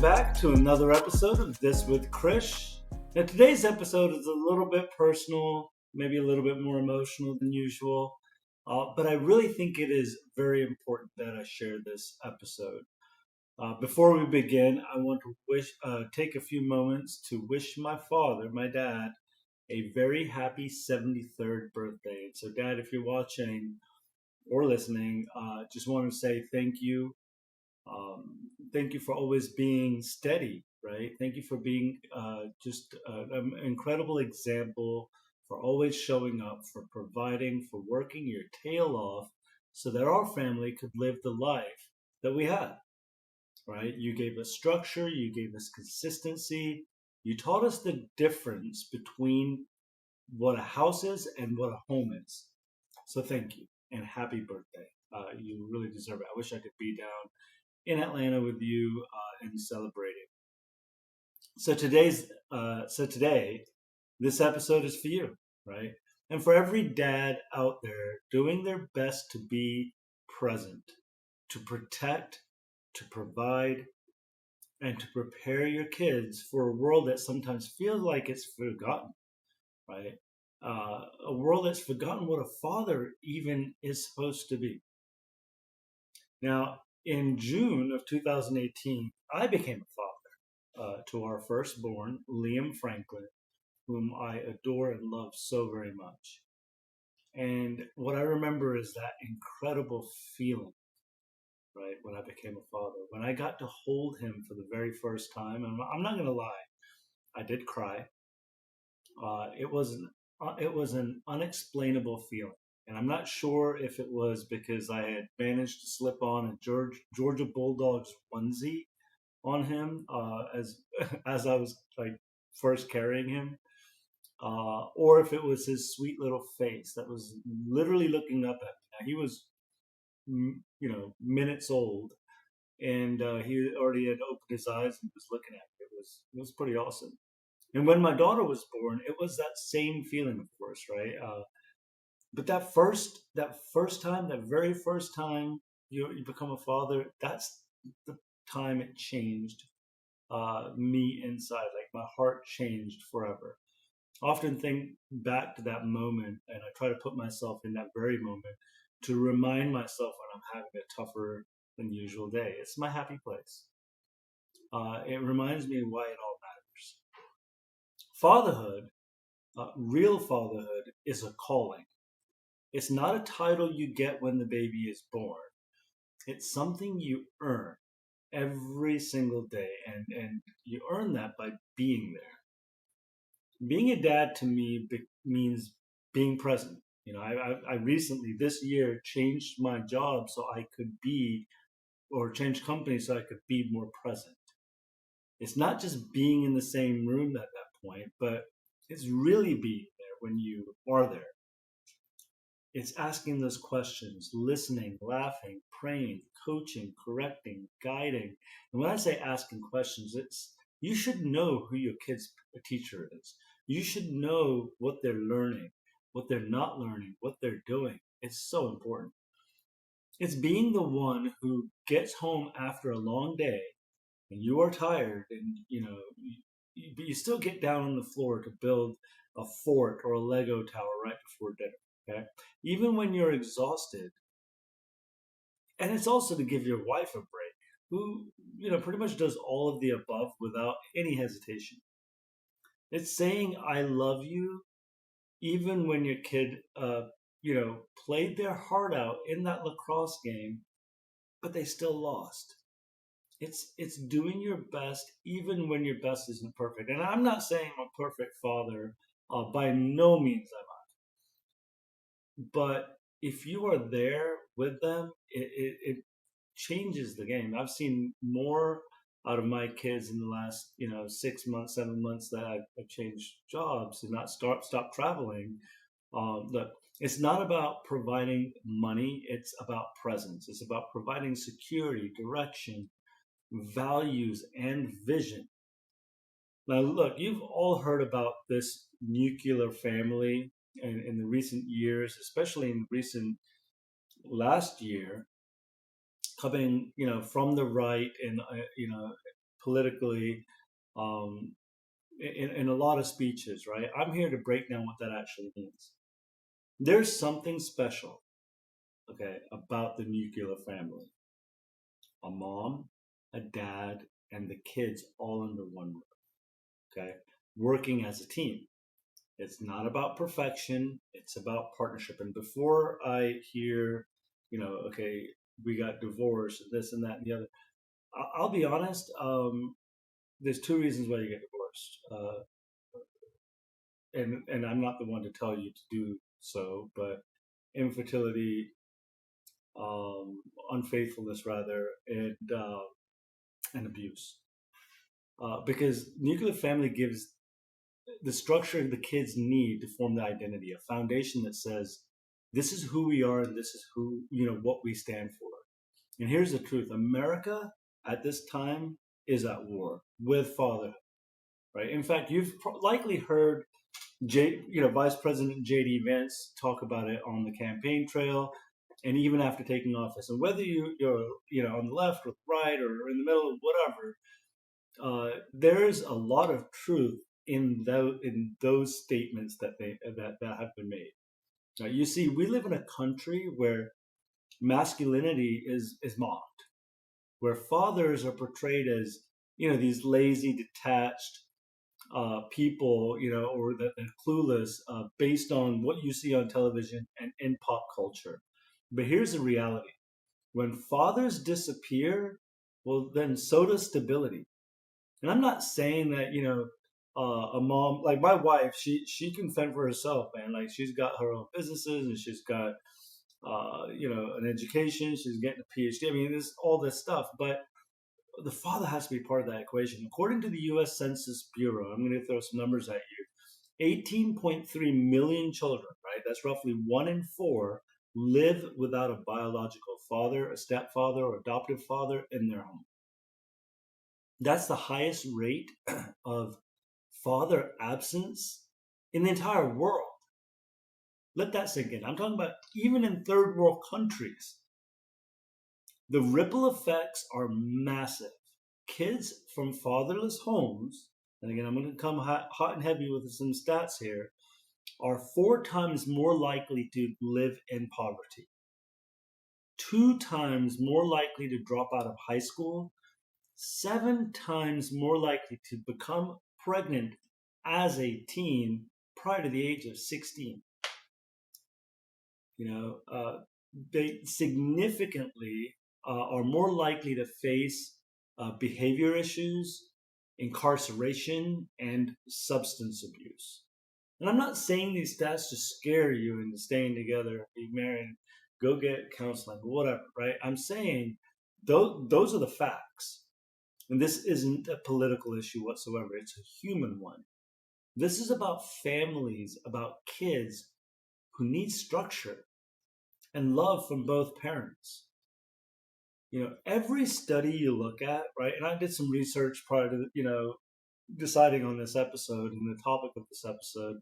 back to another episode of This With Krish. Now, today's episode is a little bit personal, maybe a little bit more emotional than usual, but I really think it is very important that I share this episode. Before we begin, I want to take a few moments to wish my father, my dad, a very happy 73rd birthday. So, Dad, if you're watching or listening, just want to say thank you. Thank you for always being steady, right? Thank you for being just an incredible example, for always showing up, for providing, for working your tail off so that our family could live the life that we had, right? You gave us structure, you gave us consistency, you taught us the difference between what a house is and what a home is. So thank you and happy birthday. You really deserve it. I wish I could be down in Atlanta with you and celebrating. So today, this episode is for you, right? And for every dad out there doing their best to be present, to protect, to provide, and to prepare your kids for a world that sometimes feels like it's forgotten, right? A world that's forgotten what a father even is supposed to be. Now, in June of 2018, I became a father to our firstborn, Liam Franklin, whom I adore and love so very much. And what I remember is that incredible feeling, right, when I became a father, when I got to hold him for the very first time. And I'm not going to lie, I did cry. It was an unexplainable feeling. And I'm not sure if it was because I had managed to slip on a Georgia Bulldogs onesie on him as as I was like first carrying him, or if it was his sweet little face that was literally looking up at me. Now, he was, minutes old, and he already had opened his eyes and was looking at me. It was pretty awesome. And when my daughter was born, it was that same feeling, of course, right? But that very first time you become a father, that's the time it changed me inside. Like my heart changed forever. I often think back to that moment, and I try to put myself in that very moment to remind myself when I'm having a tougher than usual day. It's my happy place. It reminds me why it all matters. Fatherhood, real fatherhood, is a calling. It's not a title you get when the baby is born. It's something you earn every single day, and you earn that by being there. Being a dad to me means being present. I recently this year changed my job so I could be, or changed companies so I could be more present. It's not just being in the same room at that point, but it's really being there when you are there. It's asking those questions, listening, laughing, praying, coaching, correcting, guiding. And when I say asking questions, it's you should know who your kid's teacher is. You should know what they're learning, what they're not learning, what they're doing. It's so important. It's being the one who gets home after a long day and you are tired, and but you still get down on the floor to build a fort or a Lego tower right before dinner. Okay, even when you're exhausted. And it's also to give your wife a break, who pretty much does all of the above without any hesitation. It's saying I love you even when your kid played their heart out in that lacrosse game, but they still lost. It's doing your best even when your best isn't perfect. And I'm not saying I'm a perfect father. By no means am I. But if you are there with them, it changes the game. I've seen more out of my kids in the last 6 months, 7 months that I've changed jobs and not stop traveling. Look, it's not about providing money. It's about presence. It's about providing security, direction, values, and vision. Now, look, you've all heard about this nuclear family in the recent years, especially in recent last year, coming from the right and politically, um, in a lot of speeches, right? I'm here to break down what that actually means. There's something special, okay, about the nuclear family: a mom, a dad, and the kids all under one roof, okay, working as a team. It's not about perfection, it's about partnership. And before I hear, okay, we got divorced, and this and that and the other, I'll be honest. There's two reasons why you get divorced, and I'm not the one to tell you to do so, but infertility, unfaithfulness rather, and abuse. Because nuclear family gives the structure the kids need to form the identity, a foundation that says, this is who we are and this is who, what we stand for. And here's the truth: America at this time is at war with fatherhood, right? In fact, you've likely heard Vice President J.D. Vance talk about it on the campaign trail, and even after taking office. And whether you're on the left or the right or in the middle, whatever, there's a lot of truth in those statements that have been made. You see, we live in a country where masculinity is mocked, where fathers are portrayed as these lazy, detached people, or that they're clueless, based on what you see on television and in pop culture. But here's the reality: when fathers disappear, well, then so does stability. And I'm not saying that a mom like my wife, she can fend for herself, man. Like, she's got her own businesses and she's got an education. She's getting a PhD. I mean, there's all this stuff, but the father has to be part of that equation. According to the U.S. Census Bureau, I'm going to throw some numbers at you. 18.3 million children, right? That's roughly 1 in 4, live without a biological father, a stepfather, or adoptive father in their home. That's the highest rate of father absence in the entire world. Let that sink in. I'm talking about even in third world countries. The ripple effects are massive. Kids from fatherless homes, and again, I'm going to come hot and heavy with some stats here, are 4 times more likely to live in poverty, 2 times more likely to drop out of high school, 7 times more likely to become pregnant as a teen prior to the age of 16. They significantly are more likely to face behavior issues, incarceration, and substance abuse. And I'm not saying these stats to scare you into staying together, be married, go get counseling, whatever, right? I'm saying those are the facts. And this isn't a political issue whatsoever. It's a human one. This is about families, about kids who need structure and love from both parents. Every study you look at, right? And I did some research prior to, deciding on this episode and the topic of this episode.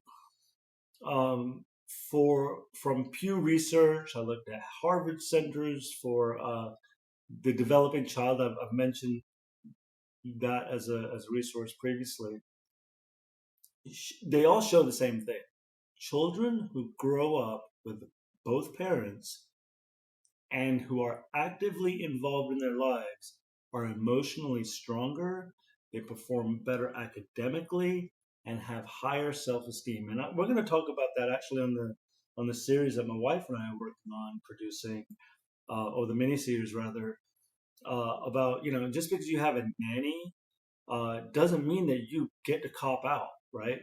From Pew Research, I looked at Harvard Centers for the Developing Child. I've mentioned that as a resource previously. They all show the same thing: children who grow up with both parents and who are actively involved in their lives are emotionally stronger, they perform better academically, and have higher self-esteem. And we're going to talk about that actually on the series that my wife and I are working on producing, or the miniseries rather, about just because you have a nanny doesn't mean that you get to cop out, right?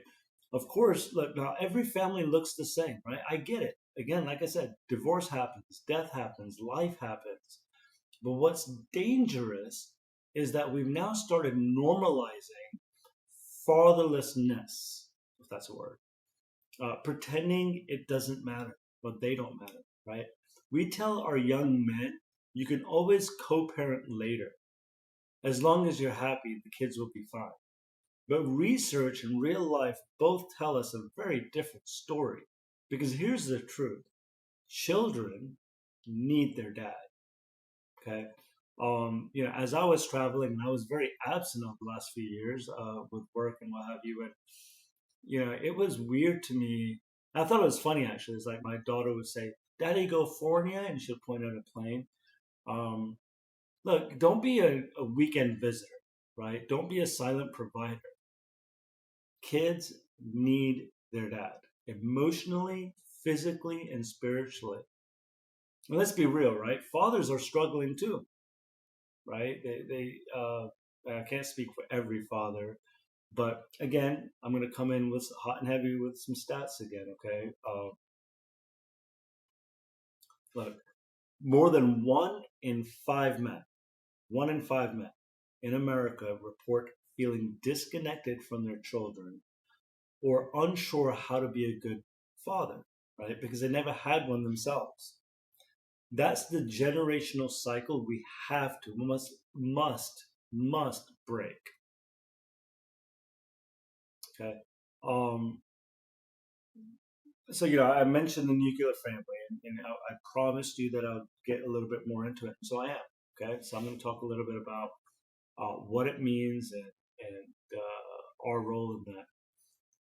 Of course, look, now every family looks the same, right? I get it. Again, like I said, divorce happens, death happens, life happens. But what's dangerous is that we've now started normalizing fatherlessness, if that's a word, pretending it doesn't matter, but they don't matter, right? We tell our young men, you can always co-parent later. As long as you're happy, the kids will be fine. But research and real life both tell us a very different story. Because here's the truth: children need their dad. Okay? As I was traveling, and I was very absent over the last few years with work and what have you, and it was weird to me. I thought it was funny actually. It's like my daughter would say, "Daddy, go California," and she'll point at a plane. Um, Look, don't be a weekend visitor, right? Don't be a silent provider. Kids need their dad emotionally, physically, and spiritually. And let's be real, right? Fathers are struggling too, right? I can't speak for every father, but again, I'm going to come in with hot and heavy with some stats again, okay? Look, more than 1 in 5 men, 1 in 5 men in America report feeling disconnected from their children or unsure how to be a good father, right? Because they never had one themselves. That's the generational cycle we have to, must break. Okay. Um, I mentioned the nuclear family, and I promised you that I'll get a little bit more into it. So I am. Okay. So I'm going to talk a little bit about what it means and our role in that.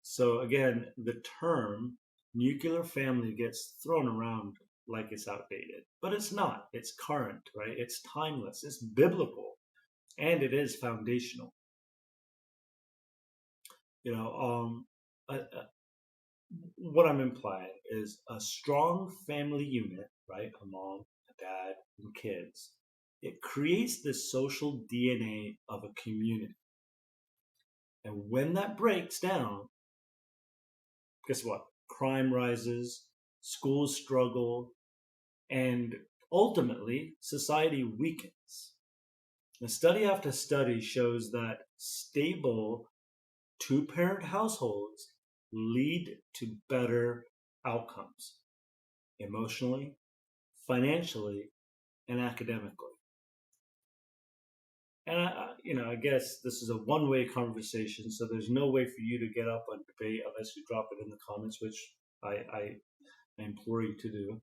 So again, the term nuclear family gets thrown around like it's outdated, but it's not. It's current, right? It's timeless. It's biblical, and it is foundational. You know, what I'm implying is a strong family unit, right? A mom, a dad, and kids. It creates the social DNA of a community. And when that breaks down, guess what? Crime rises, schools struggle, and ultimately society weakens. And study after study shows that stable two-parent households lead to better outcomes emotionally, financially, and academically. And I guess this is a one-way conversation, so there's no way for you to get up and debate unless you drop it in the comments, which I implore you to do.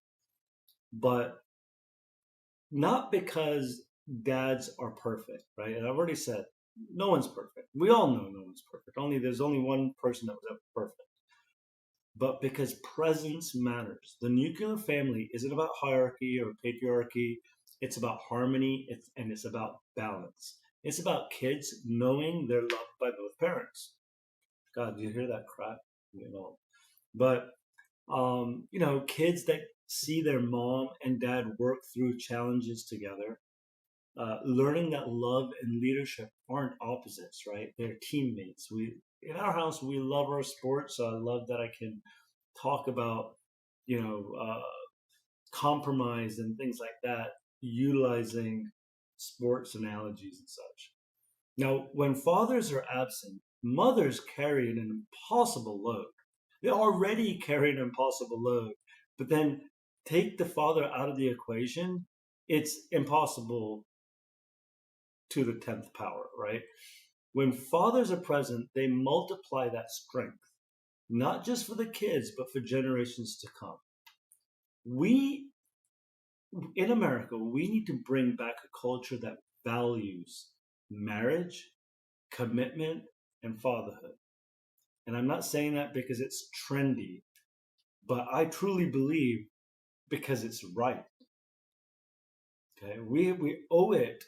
But not because dads are perfect, right? And I've already said no one's perfect. We all know no one's perfect. There's only one person that was ever perfect. But because presence matters. The nuclear family isn't about hierarchy or patriarchy. It's about harmony, and it's about balance. It's about kids knowing they're loved by both parents. God, do you hear that crack? You know, but kids that see their mom and dad work through challenges together, learning that love and leadership aren't opposites, right? They're teammates. We in our house we love our sports, so I love that I can talk about you know uh, compromise and things like that, utilizing sports analogies and such. Now, when fathers are absent, mothers carry an impossible load. They already carry an impossible load, but then take the father out of the equation, it's impossible to the 10th power, right? When fathers are present, they multiply that strength, not just for the kids, but for generations to come. We, in America, we need to bring back a culture that values marriage, commitment, and fatherhood. And I'm not saying that because it's trendy, but I truly believe because it's right. Okay, we owe it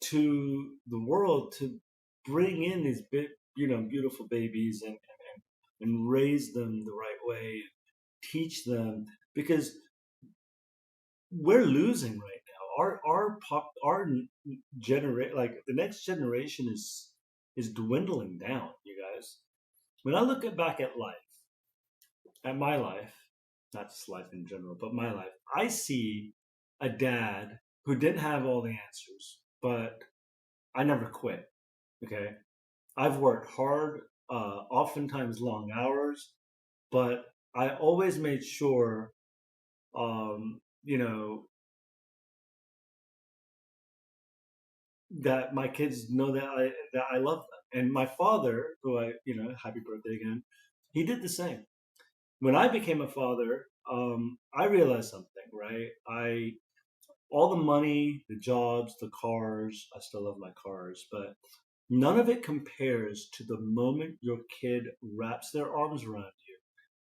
to the world to bring in these beautiful babies and raise them the right way, teach them because we're losing right now. Our generate like the next generation is dwindling down. You guys, when I look back at my life, not just life in general, but my life, I see a dad who didn't have all the answers, but I never quit. Okay, I've worked hard, oftentimes long hours, but I always made sure, um, you know, that my kids know that I love them. And my father, who happy birthday again, he did the same. When I became a father, I realized something, right? all the money, the jobs, the cars. I still love my cars, but none of it compares to the moment your kid wraps their arms around you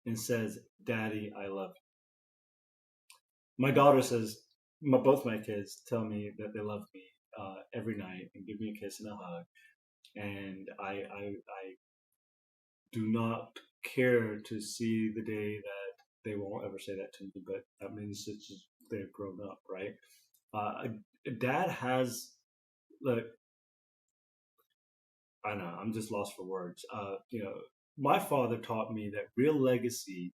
and says, "Daddy, I love you." My daughter says, both my kids tell me that they love me every night and give me a kiss and a hug. And I do not care to see the day that they won't ever say that to me, but that means it's just they've grown up, right? Dad has, look, I know, I'm just lost for words. My father taught me that real legacy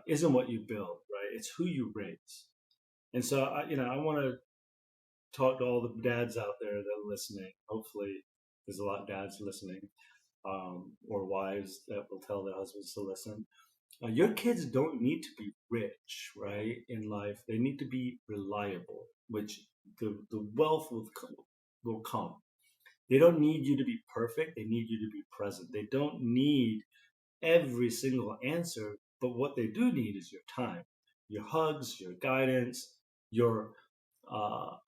isn't what you build, right? It's who you raise. And so, I want to talk to all the dads out there that are listening. Hopefully, there's a lot of dads listening, or wives that will tell their husbands to listen. Your kids don't need to be rich, right, in life. They need to be reliable, which the wealth will come. They don't need you to be perfect. They need you to be present. They don't need every single answer, but what they do need is your time, your hugs, your guidance, your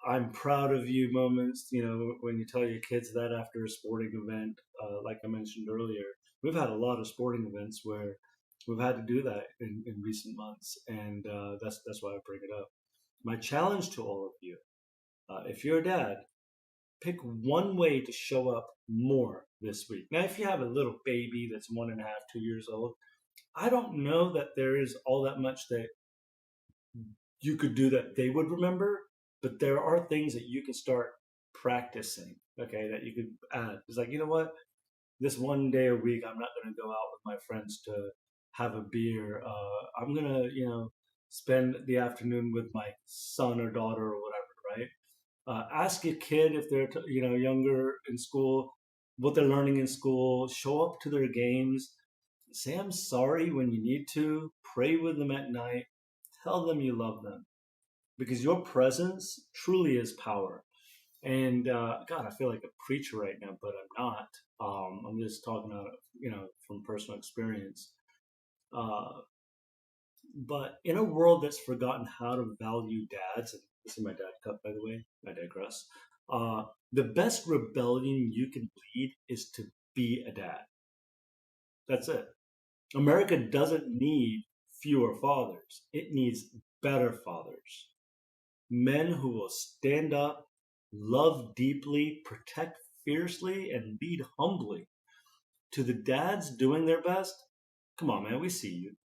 I'm proud of you moments. When you tell your kids that after a sporting event, like I mentioned earlier, we've had a lot of sporting events where we've had to do that in recent months, and that's why I bring it up. My challenge to all of you, if you're a dad, pick one way to show up more this week. Now, if you have a little baby that's 1.5, 2 years old, I don't know that there is all that much that you could do that they would remember, but there are things that you can start practicing, okay, that you could add. It's like, you know what? This one day a week, I'm not going to go out with my friends to have a beer. I'm going to, spend the afternoon with my son or daughter or whatever, right? Ask your kid if they're, younger in school, what they're learning in school. Show up to their games. Say I'm sorry when you need to. Pray with them at night. Tell them you love them, because your presence truly is power. And God, I feel like a preacher right now, but I'm not. I'm just talking out, from personal experience. Uh, but in a world that's forgotten how to value dads, and this is my dad cup, by the way. I digress. The best rebellion you can lead is to be a dad. That's it. America doesn't need fewer fathers. It needs better fathers. Men who will stand up, love deeply, protect fiercely, and lead humbly. To the dads doing their best, come on, man, we see you.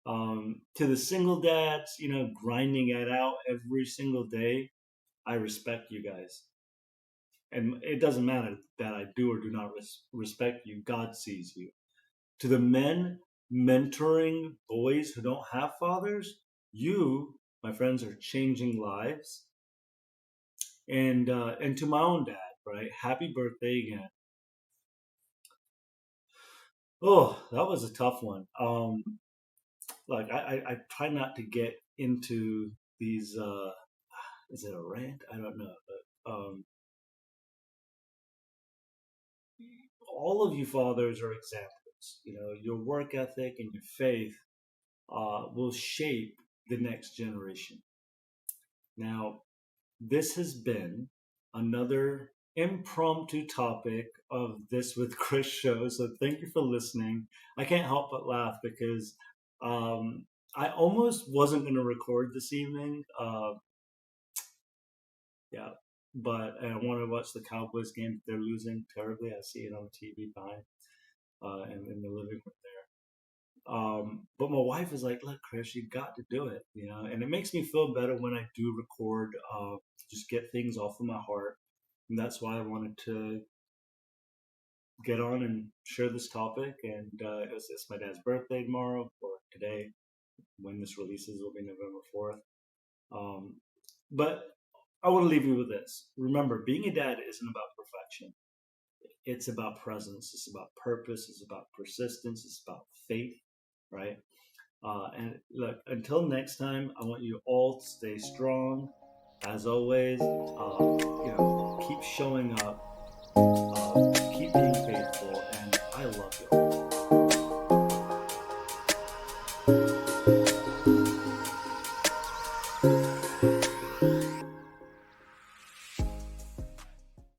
To the single dads, grinding it out every single day, I respect you guys. And it doesn't matter that I do or do not respect you, God sees you. To the men mentoring boys who don't have fathers, you, my friends, are changing lives. And to my own dad, right? Happy birthday again. Oh, that was a tough one. Like I try not to get into these. Is it a rant? I don't know, but all of you fathers are examples. Your work ethic and your faith will shape the next generation. Now, this has been another impromptu topic of This With Krish show. So thank you for listening. I can't help but laugh because I almost wasn't going to record this evening. Yeah, but I want to watch the Cowboys game. They're losing terribly. I see it on TV behind in the living room there. But my wife is like, "Look, Chris, you got to do it," and it makes me feel better when I do record. Just get things off of my heart, and that's why I wanted to get on and share this topic. And it's my dad's birthday tomorrow, or today. When this releases, will be November 4th. But I want to leave you with this. Remember, being a dad isn't about perfection. It's about presence. It's about purpose. It's about persistence. It's about faith, right? And look, until next time, I want you all to stay strong. As always, keep showing up, keep being faithful, and I love you all.